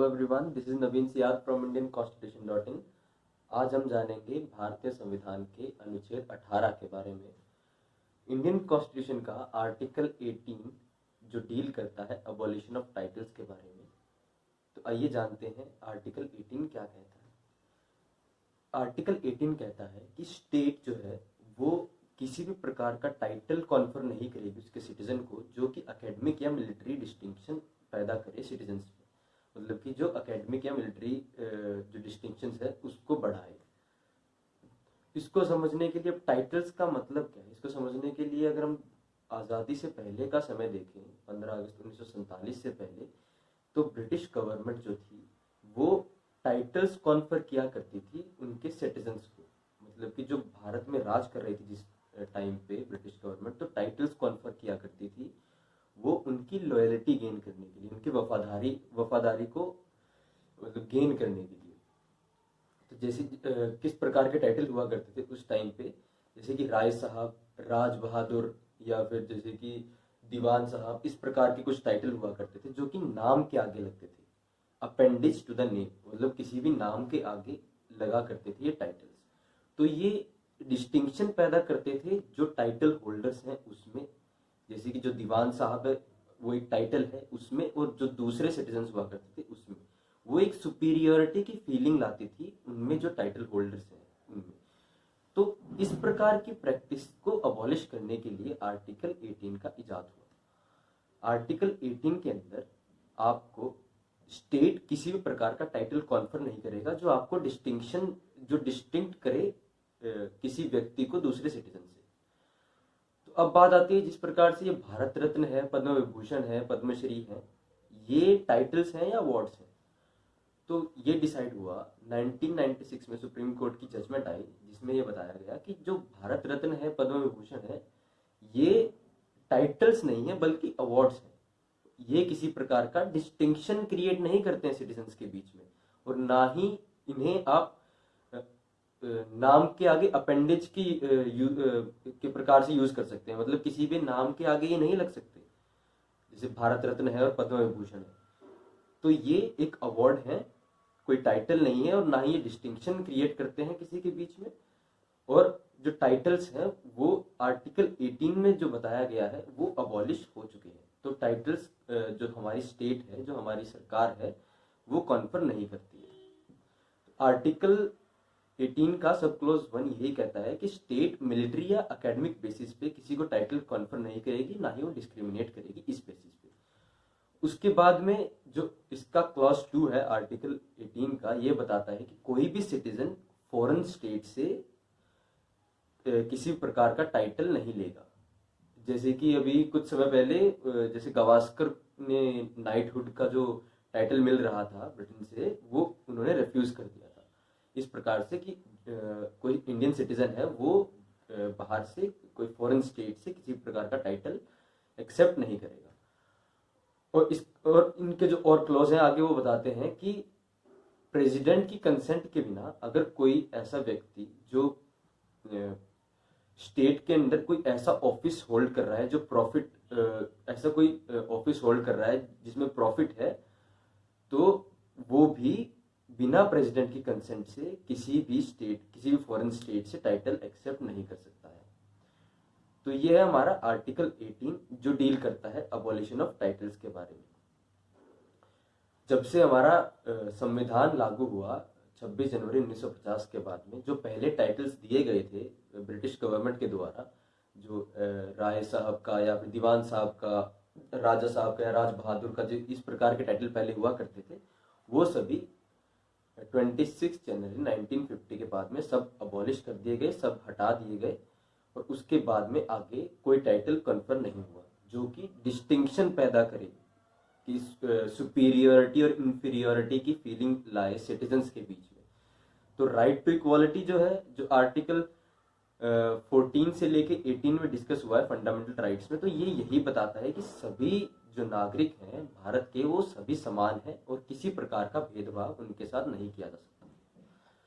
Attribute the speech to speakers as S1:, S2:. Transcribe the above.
S1: Everyone, this is Naveen Siyad from Indian constitution dot in. आज हम जानेंगे भारतीय संविधान के अनुच्छेद 18 के बारे में। इंडियन कॉन्स्टिट्यूशन का आर्टिकल 18 जो डील करता है अबॉलिशन ऑफ टाइटल्स के बारे में। तो आइए जानते हैं आर्टिकल 18 क्या कहता है। आर्टिकल 18 कहता है कि स्टेट जो है वो किसी भी प्रकार का टाइटल कॉन्फर नहीं करेगी उसके सिटीजन को जो कि एकेडमिक या मिलिट्री डिस्टिंक्शन पैदा करे सिटीजन्स में। मतलब कि जो एकेडमिक या मिलिट्री जो डिस्टिंक्शंस है उसको बढ़ाए। इसको समझने के लिए अब टाइटल्स का मतलब क्या है, इसको समझने के लिए अगर हम आज़ादी से पहले का समय देखें, 15 अगस्त 1947 से पहले, तो ब्रिटिश गवर्नमेंट जो थी वो टाइटल्स कॉन्फर किया करती थी उनके सिटीजन्स को। मतलब कि जो भारत में राज कर रही थी जिस टाइम पे ब्रिटिश गवर्नमेंट, तो टाइटल्स कॉन्फर किया करती थी वो उनकी लॉयल्टी गेन करने के लिए, उनकी वफादारी को मतलब गेन करने के लिए। तो जैसे किस प्रकार के टाइटल हुआ करते थे उस टाइम पे, जैसे कि राय साहब, राज बहादुर, या फिर जैसे कि दीवान साहब, इस प्रकार के कुछ टाइटल हुआ करते थे जो कि नाम के आगे लगते थे, अपेंडिज टू द नेम, मतलब किसी भी नाम के आगे लगा करते थे ये टाइटल्स। तो ये डिस्टिंक्शन पैदा करते थे जो टाइटल होल्डर्स हैं उसमें। जैसे कि जो दीवान साहब है वो एक टाइटल है उसमें, और जो दूसरे सिटीजन्स हुआ करते थे उसमें, वो एक सुपीरियोरिटी की फीलिंग लाती थी उनमें जो टाइटल होल्डर्स हैं उनमें। तो इस प्रकार की प्रैक्टिस को अबॉलिश करने के लिए आर्टिकल 18 का इजाद हुआ। आर्टिकल 18 के अंदर आपको स्टेट किसी भी प्रकार का टाइटल कॉन्फर नहीं करेगा जो आपको डिस्टिंक्ट करे किसी व्यक्ति को दूसरे सिटीजन से। तो अब बात आती है जिस प्रकार से ये भारत रत्न है, पद्म विभूषण है, पद्मश्री है, ये टाइटल्स हैं या अवार्ड्स हैं। तो ये डिसाइड हुआ 1996 में, सुप्रीम कोर्ट की जजमेंट आई जिसमें ये बताया गया कि जो भारत रत्न है, पद्म विभूषण है, ये टाइटल्स नहीं है बल्कि अवार्ड्स हैं। ये किसी प्रकार का डिस्टिंक्शन क्रिएट नहीं करते हैं सिटीजन्स के बीच में, और ना ही इन्हें आप नाम के आगे अपेंडिज के प्रकार से यूज कर सकते हैं। मतलब किसी भी नाम के आगे ये नहीं लग सकते, जैसे भारत रत्न है और पद्म विभूषण है। तो ये एक अवार्ड है, कोई टाइटल नहीं है, और ना ही ये डिस्टिंक्शन क्रिएट करते हैं किसी के बीच में। और जो टाइटल्स हैं वो आर्टिकल 18 में जो बताया गया है वो अबॉलिश हो चुके हैं। तो टाइटल्स जो हमारी स्टेट है, जो हमारी सरकार है, वो कॉन्फर नहीं करती है। आर्टिकल 18 का सब क्लोज 1 यही कहता है कि स्टेट मिलिट्री या एकेडमिक बेसिस पे किसी को टाइटल कॉन्फर नहीं करेगी, ना ही वो डिस्क्रिमिनेट करेगी इस बेसिस पे। उसके बाद में जो इसका क्लॉज 2 है आर्टिकल 18 का, ये बताता है कि कोई भी सिटीजन फॉरेन स्टेट से किसी प्रकार का टाइटल नहीं लेगा। जैसे कि अभी कुछ समय पहले जैसे गावस्कर ने नाइटहुड का जो टाइटल मिल रहा था ब्रिटेन से, वो उन्होंने रिफ्यूज कर दिया था इस प्रकार से कि कोई इंडियन सिटीजन है वो बाहर से, कोई फॉरेन स्टेट से किसी प्रकार का टाइटल एक्सेप्ट नहीं करेगा। और इनके जो और क्लॉज हैं आगे वो बताते हैं कि प्रेसिडेंट की कंसेंट के बिना अगर कोई ऐसा व्यक्ति जो स्टेट के अंदर कोई ऐसा ऑफिस होल्ड कर रहा है जो प्रॉफिट, ऐसा कोई ऑफिस होल्ड कर रहा है जिसमें प्रॉफिट है, तो वो भी बिना प्रेसिडेंट की कंसेंट से किसी भी फॉरेन स्टेट से टाइटल एक्सेप्ट नहीं कर सकता है। तो ये है हमारा आर्टिकल 18 जो डील करता है अबॉलिशन ऑफ टाइटल्स के बारे में। जब से हमारा संविधान लागू हुआ 26 जनवरी 1950 के बाद में, जो पहले टाइटल्स दिए गए थे ब्रिटिश गवर्नमेंट के द्वारा, जो राय साहब का या फिर दीवान साहब का, राजा साहब का या राज बहादुर का, जो इस प्रकार के टाइटल पहले हुआ करते थे, वो सभी 26 जनवरी 1950 के बाद में सब अबॉलिश कर दिए गए, सब हटा दिए गए। और उसके बाद में आगे कोई टाइटल कन्फर नहीं हुआ जो कि डिस्टिंक्शन पैदा करे, कि सुपीरियोरिटी और इंफीरियोरिटी की फीलिंग लाए सिटीजन्स के बीच में। तो राइट टू इक्वालिटी जो है, जो आर्टिकल 14 से लेके 18 में डिस्कस हुआ है फंडामेंटल राइट्स में, तो ये यही बताता है कि सभी जो नागरिक हैं भारत के वो सभी समान हैं और किसी प्रकार का भेदभाव उनके साथ नहीं किया जा सकता।